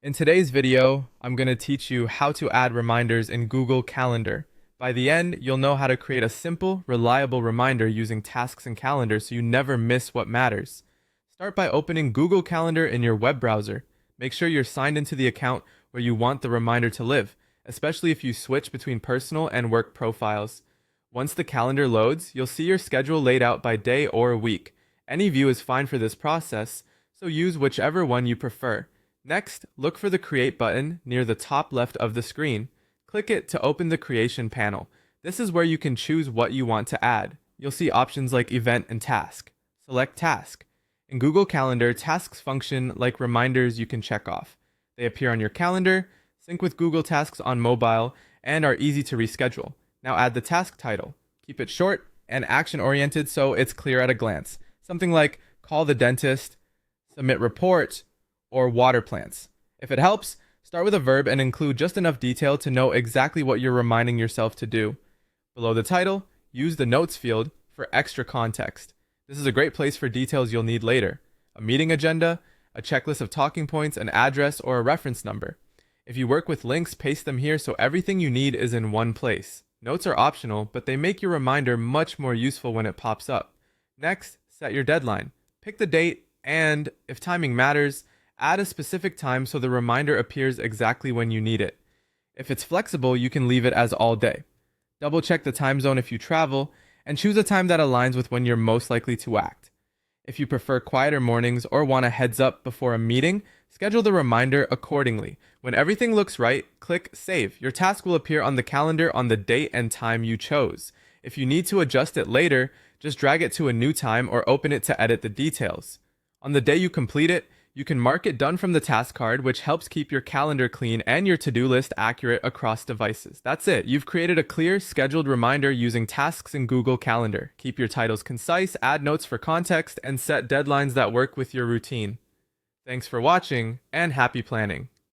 In today's video, I'm going to teach you how to add reminders in Google Calendar. By the end, you'll know how to create a simple, reliable reminder using tasks and calendar so you never miss what matters. Start by opening Google Calendar in your web browser. Make sure you're signed into the account where you want the reminder to live, especially if you switch between personal and work profiles. Once the calendar loads, you'll see your schedule laid out by day or week. Any view is fine for this process, so use whichever one you prefer. Next, look for the Create button near the top left of the screen. Click it to open the Creation panel. This is where you can choose what you want to add. You'll see options like Event and Task. Select Task. In Google Calendar, tasks function like reminders you can check off. They appear on your calendar, sync with Google Tasks on mobile, and are easy to reschedule. Now add the task title. Keep it short and action-oriented so it's clear at a glance. Something like call the dentist, submit report, or water plants. If it helps, start with a verb and include just enough detail to know exactly what you're reminding yourself to do. Below the title, use the notes field for extra context. This is a great place for details you'll need later. A meeting agenda, a checklist of talking points, an address, or a reference number. If you work with links, paste them here so everything you need is in one place. Notes are optional, but they make your reminder much more useful when it pops up. Next, set your deadline. Pick the date and, if timing matters, add a specific time so the reminder appears exactly when you need it. If it's flexible, you can leave it as all day. Double check the time zone if you travel, and choose a time that aligns with when you're most likely to act. If you prefer quieter mornings or want a heads up before a meeting, schedule the reminder accordingly. When everything looks right, click Save. Your task will appear on the calendar on the date and time you chose. If you need to adjust it later, just drag it to a new time or open it to edit the details. On the day you complete it, you can mark it done from the task card, which helps keep your calendar clean and your to-do list accurate across devices. That's it. You've created a clear, scheduled reminder using tasks in Google Calendar. Keep your titles concise, add notes for context, and set deadlines that work with your routine. Thanks for watching, and happy planning.